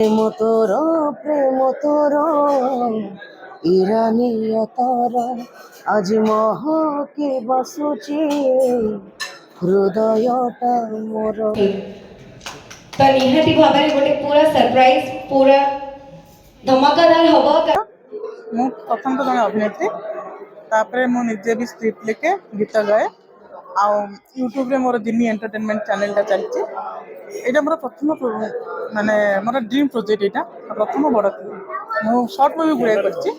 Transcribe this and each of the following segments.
প্রেম তোর ইরানিয়া তারা আজ মহকে বসুচি হৃদয়টা মোর। ତ ନିହାତି ଭାବରେ ଗୋଟେ ପୁରା ସରପ୍ରାଇଜ ପୁରା ଧମାକାଦାର ହବ। ମୁଁ ପ୍ରଥମ ତ ଜଣେ ଅଭିନେତ୍ରୀ, ତାପରେ ମୁଁ ନିଜେ ବି ସ୍କ୍ରିପ୍ଟ ଲେଖେ, ଗୀତ ଗାଏ, ଆଉ ୟୁଟ୍ୟୁବରେ ମୋର ଜିନି ଏଣ୍ଟରଟେନମେଣ୍ଟ ଚ୍ୟାନେଲଟା ଚାଲିଛି। ଏଇଟା ମୋର ପ୍ରଥମ ମାନେ ମୋର ଡ୍ରିମ୍ ପ୍ରୋଜେକ୍ଟ। ଏଇଟା ପ୍ରଥମ ବଡ଼ ମୁଁ ସର୍ଟ ମୁଭି ଗୁଡ଼ାଏ କରିଛି,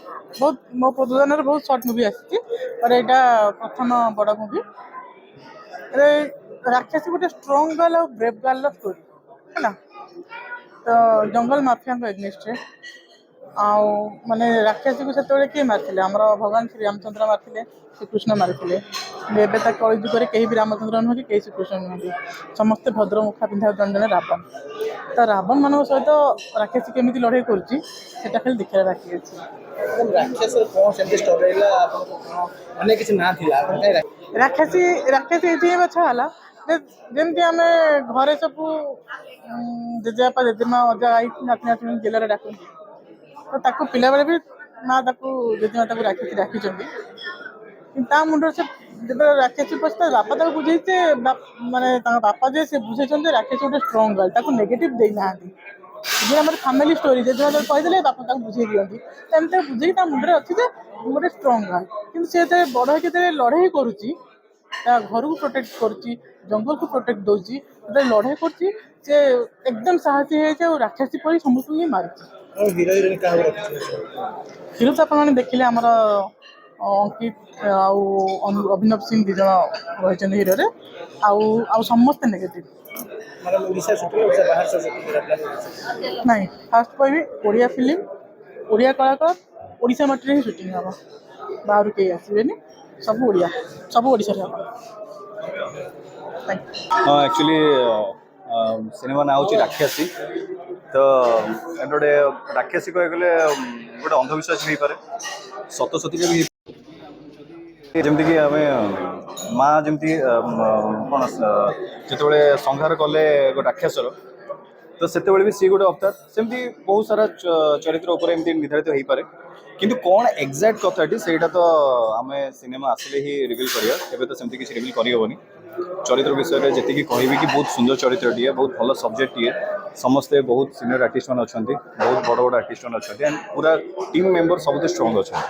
ବହୁତ ମୋ ପ୍ରଯୋଜନାରେ ବହୁତ ସର୍ଟ ମୁଭି ଆସିଛି, ପରେ ଏଇଟା ପ୍ରଥମ ବଡ଼ ମୁଭି। ରାକ୍ଷସୀ ଗୋଟେ ଷ୍ଟ୍ରଙ୍ଗ ଗାର୍ଲ ଆଉ ବ୍ରେଭ୍ ଗାର୍ଲର ଷ୍ଟୋରି ହେଲା। ତ ଜଙ୍ଗଲ ମାଫିଆଙ୍କ ଏଗନେଷ୍ଟରେ ଆଉ ମାନେ ରାକ୍ଷସୀକୁ ସେତେବେଳେ କିଏ ମାରିଥିଲେ? ଆମର ଭଗବାନ ଶ୍ରୀରାମଚନ୍ଦ୍ର ମାରିଥିଲେ, ଶ୍ରୀକୃଷ୍ଣ ମାରିଥିଲେ। ଏବେ ତା କଳି ଯୁଗରେ କେହି ବି ରାମଚନ୍ଦ୍ର ନୁହନ୍ତି, କେହି ଶ୍ରୀକୃଷ୍ଣ ନୁହନ୍ତି, ସମସ୍ତେ ଭଦ୍ରମୁଖା ପିନ୍ଧା ଜଣେ ଜଣେ ରାବଣ। ତ ରାବଣ ମାନଙ୍କ ସହିତ ରାକ୍ଷସୀ କେମିତି ଲଢ଼େଇ କରୁଛି ସେଟା ଖାଲି ଦେଖିବାର ବାକି ଅଛି। ରାକ୍ଷସୀ ଏଇଥିପାଇଁ ବଛା ହେଲା ଯେ ଯେମିତି ଆମେ ଘରେ ସବୁ ଜେଜେବାପା ଜେଜେମା ଅଜା ଆଈ ନାତି ନାତୁଣୀ ଗେଲରେ ଡାକନ୍ତି, ତ ତାକୁ ପିଲାବେଳେ ବି ମା ତାକୁ ଜେଜେମା ତାକୁ ରାକ୍ଷସୀ ଡାକିଛନ୍ତି। କିନ୍ତୁ ତା ମୁଣ୍ଡରେ ସେ ଯେତେବେଳେ ରାକ୍ଷସୀ ପଶି ତା ବାପା ତାକୁ ବୁଝେଇছে, ମାନେ ତାଙ୍କ ବାପା ଯେ ସେ ବୁଝେଇଛନ୍ତି ଯେ ରାକ୍ଷସୀ ଗୋଟେ ଷ୍ଟ୍ରଙ୍ଗ ଗାର୍ଲ, ତାକୁ ନେଗେଟିଭ ଦେଇନାହାନ୍ତି। ଯେ ଆମର ଫ୍ୟାମିଲି ଷ୍ଟୋରି, ଜେଜେମା ତାକୁ କହିଦେଲେ ବାପା ତାକୁ ବୁଝେଇ ଦିଅନ୍ତି, ଏମିତି ବୁଝେଇକି ତା ମୁଣ୍ଡରେ ଅଛି ଯେ ମୁଁ ଗୋଟେ ଷ୍ଟ୍ରଙ୍ଗ ଗାର୍ଲ। କିନ୍ତୁ ସେ ଯେତେବେଳେ ବଡ଼ ହେଇକି ଯେତେବେଳେ ଲଢ଼େଇ କରୁଛି, ତା ଘରକୁ ପ୍ରୋଟେକ୍ଟ କରୁଛି, ଜଙ୍ଗଲକୁ ପ୍ରୋଟେକ୍ଟ ଦଉଛି, ଯେତେବେଳେ ଲଢ଼େଇ କରୁଛି ସେ ଏକଦମ ସାହସୀ ହେଇଯାଇଛି ଆଉ ରାକ୍ଷସୀ ପରି ସମସ୍ତଙ୍କୁ ହିଁ ମାରୁଛି। ହିରୋ ତ ଆପଣମାନେ ଦେଖିଲେ ଆମର ଅଙ୍କିତ ଆଉ ଅଭିନବ ସିଂ 2 ଜଣ ରହିଛନ୍ତି ହିରୋରେ, ଆଉ ସମସ୍ତେ ନେଗେଟିଭ। ନାଇଁ, ଫାଷ୍ଟ କହିବି ଓଡ଼ିଆ ଫିଲ୍ମ, ଓଡ଼ିଆ କଳାକାର, ଓଡ଼ିଶା ମାଟିରେ ହିଁ ସୁଟିଂ ହେବ, ବାହାରୁ କେହି ଆସିବେନି, ସବୁ ଓଡ଼ିଆ, ସବୁ ଓଡ଼ିଶାରେ ହେବ। ହଁ, ଆକ୍ଚୁଆଲି ସିନେମା ନାଁ ହେଉଛି ରାକ୍ଷସୀ। ତ ଏଠି ଗୋଟେ ରାକ୍ଷସୀ କହିବାକୁ ଗଲେ ଗୋଟେ ଅନ୍ଧବିଶ୍ୱାସ ବି ହେଇପାରେ, ସତ ସତିକା ବି ଯେମିତିକି ଆମେ ମା ଯେମିତି କ'ଣ ଯେତେବେଳେ ସଂହାର କଲେ ଗୋଟେ ରାକ୍ଷସର, ତ ସେତେବେଳେ ବି ସିଏ ଗୋଟେ ଅବତାର। ସେମିତି ବହୁତ ସାରା ଚରିତ୍ର ଉପରେ ଏମିତି ନିର୍ଦ୍ଧାରିତ ହେଇପାରେ, କିନ୍ତୁ କ'ଣ ଏକ୍ଜାକ୍ଟ କଥାଟି ସେଇଟା ତ ଆମେ ସିନେମା ଆସିଲେ ହିଁ ରିଭିଲ୍ କରିବା। ଏବେ ତ ସେମିତି କିଛି ରିଭିଲ୍ କରିହେବନି। ଚରିତ୍ର ବିଷୟରେ ଯେତିକି କହିବି କି ବହୁତ ସୁନ୍ଦର ଚରିତ୍ରଟିଏ, ବହୁତ ଭଲ ସବଜେକ୍ଟଟିଏ, ସମସ୍ତେ ବହୁତ ସିନିୟର ଆର୍ଟିଷ୍ଟମାନେ ଅଛନ୍ତି, ବହୁତ ବଡ଼ ବଡ଼ ଆର୍ଟିଷ୍ଟମାନେ ଅଛନ୍ତି, ଆଣ୍ଡ ପୁରା ଟିମ୍ ମେମ୍ବର ସବୁଠୁ ଷ୍ଟ୍ରଙ୍ଗ ଅଛନ୍ତି।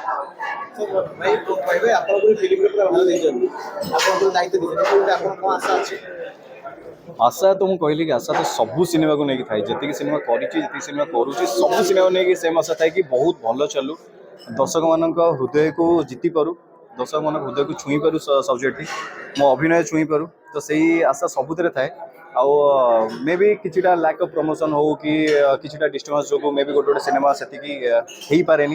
आशा तो मुझे कहली कि आशा तो सबू सिनेमा को लेकिन थाई, जी सिनेमा करी सिनेमा करुँची सब सिनेमा नहीं सेम आशा थाए कि बहुत भल चलू, दर्शक मान हृदय को जीति पारू, दर्शक मान हृदय को छुई पारू, सब्जेक्ट मो अभिनय छुई पारू, तो सही आशा सबुत थाए। आउ मे भी किछिटा लैक ऑफ प्रमोशन हो कि किछिटा डिस्टर्बेंस जो मे भी गोटे गोटे सिनेमा से हो पारे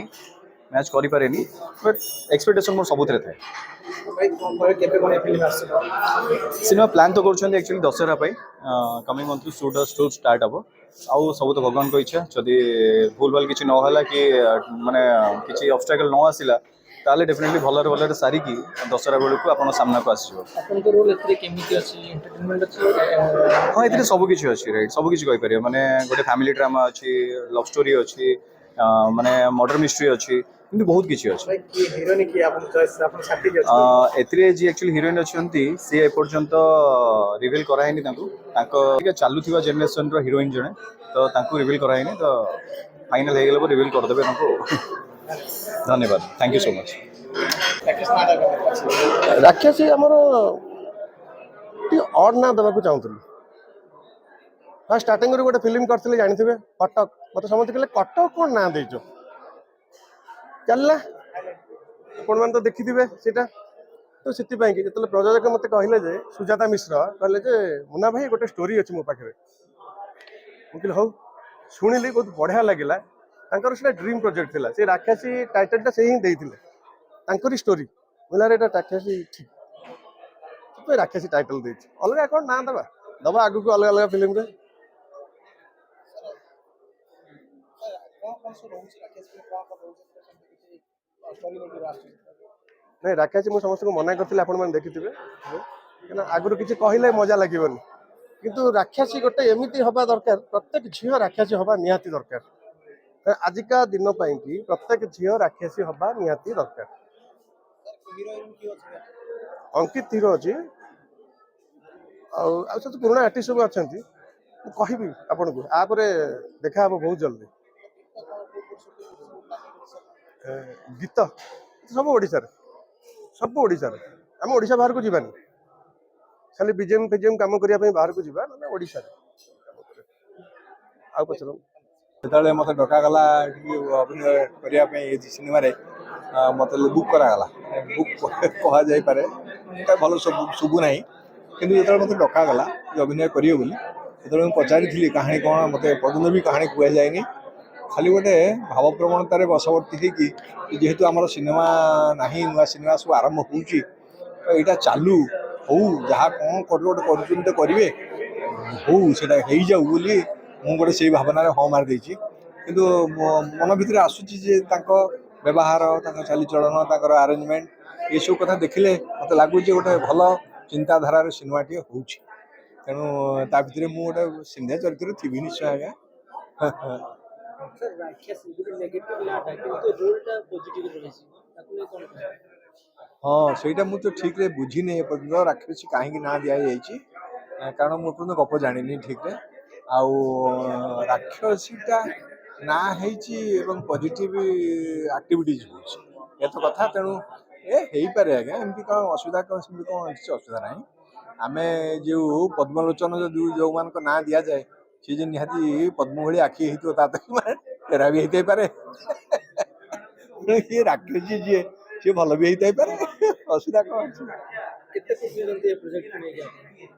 मैच करि पारेनी, बट एक्सपेक्टेशन मोर सबुत थाए। सिनेमा प्लान तो करुँच actually Dussehra coming month shoot start हम आउ सब तो भगवान को इच्छा, जदि भूल भाल किसी ना कि माने किसी ऑब्स्टेकल न आसला ताले डेफिनेटली भलरे भलरे सारिकी दशहरा बेलू आप सामना को आसो। हाँ, ये सब किसी अच्छी राइट, सब किसी कहीपर माने गोटे फैमिली ड्रामा अच्छी, लव स्टोरी अच्छी, माने मर्डर मिस्ट्री अच्छी, किंतु बहुत किसी अच्छी। एथिरे जी एक्चुअली हीरोइन अच्छी सी एपर्यंत रिवील कराइनी, चलुवा जेनेरेशन हीरोइन जड़े तो रिवील कराइनी, तो फाइनल हो गला रिवील करदे। धन्यवाद, थैंक यू सो मच। राक्षसी आमर अड ना देवाक चाहूली। हाँ, स्टार्टिंग गोटे फिल्म करते जानते कटक, मत समझते कहले कटक कौन ना देच चलना आपण मैंने तो देखिथे सीटा। तो से जो प्रयोजक मत कहले सुजाता मिश्र कहले मुन्ना भाई गोटे स्टोरी अच्छी मो पाखे, मुझे हौ शुणिली बहुत बढ़िया लगे। से ड्रीम प्रोजेक्ट थिला, से राक्षसी टाइटलटा से ही देते स्टोरी बोला राक्षसी ठीक, राक्षसी टाइटल दे अलग कौन ना दबा दबा आगु को अलग अलग फिल्म रे। नहीं, राक्षसी मुझे समस्त को मना करती, आपण मैंने देखिथे, आगुरी किसी कहले मजा लगे କିନ୍ତୁ ରାକ୍ଷାସୀ ଗୋଟେ ଏମିତି ହବା ଦରକାର, ପ୍ରତ୍ୟେକ ଝିଅ ରାକ୍ଷାସୀ ହବା ନିହାତି ଦରକାର। ଆଜିକା ଦିନ ପାଇଁ କି ପ୍ରତ୍ୟେକ ଝିଅ ରାକ୍ଷାସୀ ହବା ନିହାତି ଦରକାର। ଅଙ୍କିତ ହିରୋ ଅଛି, ଆଉ ସବୁ ପୁରୁଣା ଆର୍ଟିଷ୍ଟ ସବୁ ଅଛନ୍ତି। ମୁଁ କହିବି ଆପଣଙ୍କୁ, ଆପରେ ଦେଖାହବ ବହୁତ ଜଲ୍ଦି। ଗୀତ ସବୁ ଓଡ଼ିଶାରେ, ସବୁ ଓଡ଼ିଶାରେ। ଆମେ ଓଡ଼ିଶା ବାହାରକୁ ଯିବାନି, ଖାଲି ବିଜେଏମ୍ ଫିଜେଏମ୍ କାମ କରିବା ପାଇଁ ବାହାରକୁ ଯିବା, ନହେଲେ ଓଡ଼ିଶାରେ କାମ କରିବା। ଆଉ ପଚାର। ଯେତେବେଳେ ମୋତେ ଡକାଗଲା ଅଭିନୟ କରିବା ପାଇଁ ଏ ସିନେମାରେ, ମୋତେ ବୁକ୍ କରାଗଲା। ବୁକ୍ କୁହାଯାଇପାରେ, ଏଇଟା ଭଲ ଶୁଭୁ ନାହିଁ, କିନ୍ତୁ ଯେତେବେଳେ ମୋତେ ଡକାଗଲା ଯେ ଅଭିନୟ କରିବେ ବୋଲି, ସେତେବେଳେ ମୁଁ ପଚାରିଥିଲି କାହାଣୀ କ'ଣ। ମୋତେ ଏପର୍ଯ୍ୟନ୍ତ ବି କାହାଣୀ କୁହାଯାଇନି, ଖାଲି ଗୋଟେ ଭାବପ୍ରବଣତାରେ ବଶବର୍ତ୍ତୀ ହେଇକି ଯେହେତୁ ଆମର ସିନେମା ନାହିଁ, ନୂଆ ସିନେମା ସବୁ ଆରମ୍ଭ ହେଉଛି, ତ ଏଇଟା ଚାଲୁ ହଉ, ଯାହା କ'ଣ ଗୋଟେ କରୁଛନ୍ତି ତ କରିବେ, ହଉ ସେଇଟା ହେଇଯାଉ ବୋଲି ମୁଁ ଗୋଟେ ସେଇ ଭାବନାରେ ହଁ ମାରି ଦେଇଛି। କିନ୍ତୁ ମନ ଭିତରେ ଆସୁଛି ଯେ ତାଙ୍କ ବ୍ୟବହାର, ତାଙ୍କ ଚାଲିଚଳନ, ତାଙ୍କର ଆରେଞ୍ଜମେଣ୍ଟ, ଏସବୁ କଥା ଦେଖିଲେ ମୋତେ ଲାଗୁଛି ଗୋଟେ ଭଲ ଚିନ୍ତାଧାରାର ସିନେମାଟିଏ ହେଉଛି। ତେଣୁ ତା ଭିତରେ ମୁଁ ଗୋଟେ ସିନ୍ଧିଆ ଚରିତ୍ର ଥିବି ନିଶ୍ଚୟ ଆଜ୍ଞା। ହଁ, ସେଇଟା ମୁଁ ତ ଠିକ୍ରେ ବୁଝିନି ଏପର୍ଯ୍ୟନ୍ତ ରାକ୍ଷସୀ କାହିଁକି ନାଁ ଦିଆଯାଇଛି, କାରଣ ମୁଁ ଏପର୍ଯ୍ୟନ୍ତ ଗପ ଜାଣିନି ଠିକ୍ରେ। ଆଉ ରାକ୍ଷସୀଟା ନାଁ ହେଇଛି ଏବଂ ପଜିଟିଭ ଆକ୍ଟିଭିଟିଜ୍ ହେଉଛି ଏତ କଥା। ତେଣୁ ହେଇପାରେ ଆଜ୍ଞା, ଏମିତି କ'ଣ ଅସୁବିଧା, କ'ଣ ସେମିତି କ'ଣ କିଛି ଅସୁବିଧା ନାହିଁ। ଆମେ ଯେଉଁ ପଦ୍ମଲୋଚନ ଯେଉଁମାନଙ୍କ ନାଁ ଦିଆଯାଏ, ସିଏ ଯେ ନିହାତି ପଦ୍ମ ଭଳି ଆଖି ହେଇଥିବ ତା ତ ମାନେ ତେରା ବି ହେଇଥାଇପାରେ। ଇଏ ରାକ୍ଷସୀ ଯିଏ, ସିଏ ଭଲ ବି ହେଇଥାଇପାରେ, ଅସୁବିଧା କ'ଣ ଅଛି?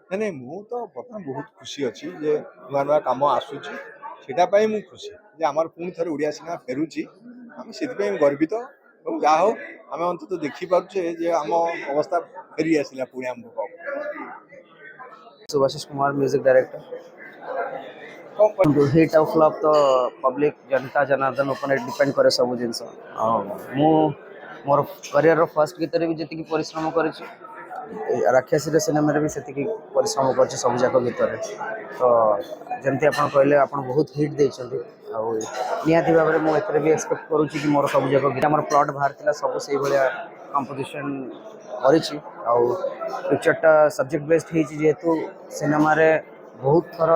ନାଇଁ, ମୁଁ ତ ବର୍ତ୍ତମାନ ବହୁତ ଖୁସି ଅଛି ଯେ ନୂଆ ନୂଆ କାମ ଆସୁଛି, ସେଇଟା ପାଇଁ ମୁଁ ଖୁସି ଯେ ଆମର ପୁଣି ଥରେ ଓଡ଼ିଆ ସିନେମା ଫେରୁଛି। ଆମେ ସେଥିପାଇଁ ଗର୍ବିତ, ଏବଂ ଯାହା ହଉ ଆମେ ଅନ୍ତତଃ ଦେଖିପାରୁଛେ ଯେ ଆମ ଅବସ୍ଥା ଫେରି ଆସିଲା ପୁଣି ଆମକୁ। Subhashish Kumar music director. Hit और फ्लॉप तो पब्लिक जनता जनार्दन ऊपर डिपेंड करे सब जिनस। मु मोर करियर फर्स्ट गीत भी जी परिश्रम कर राक्षसी सिनेमा भी से परिश्रम कर सब जाक गीत। तो जमती आप कहले आप बहुत हिट देते निहाती भाव में मुझे भी एक्सपेक्ट करुँच कि मोर सब जाक गीत मोर प्लट बाहर सब से भाया कंपोजिशन पिक्चरटा सब्जेक्ट बेस्ड जेहेतु सिनेमा रे बहुत थर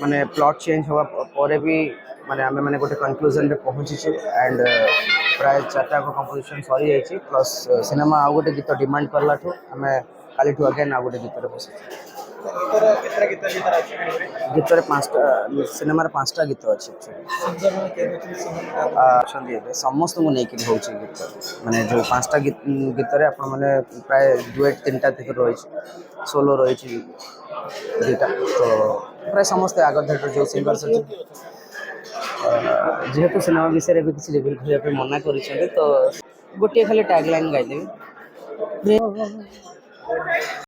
माने प्लॉट चेंज हवा पर भी माने आमे माने गोटे कंक्लूजन रे पहुँची एंड प्राय 4टा कंपोजिशन सरी जाइए प्लस सिनेमा आउ गोटे गीत डिमांड करला आमे काली अगेन आउ गोटे गीत बस गीत 5टा सिनेमा 5टा गीत अच्छे समस्त को लेकिन हूँ गीत माने जो 5टा गीत मैंने प्राय डुएट 3टा रही सोलो रही 2टा तो प्राय समस्ते आगर धाटर जो सिंगर्स जेहेतु सिनेमा विषय भी किसी रिविल करने मना कर तो गोटे खाली टैगलाइन गाइदेवी।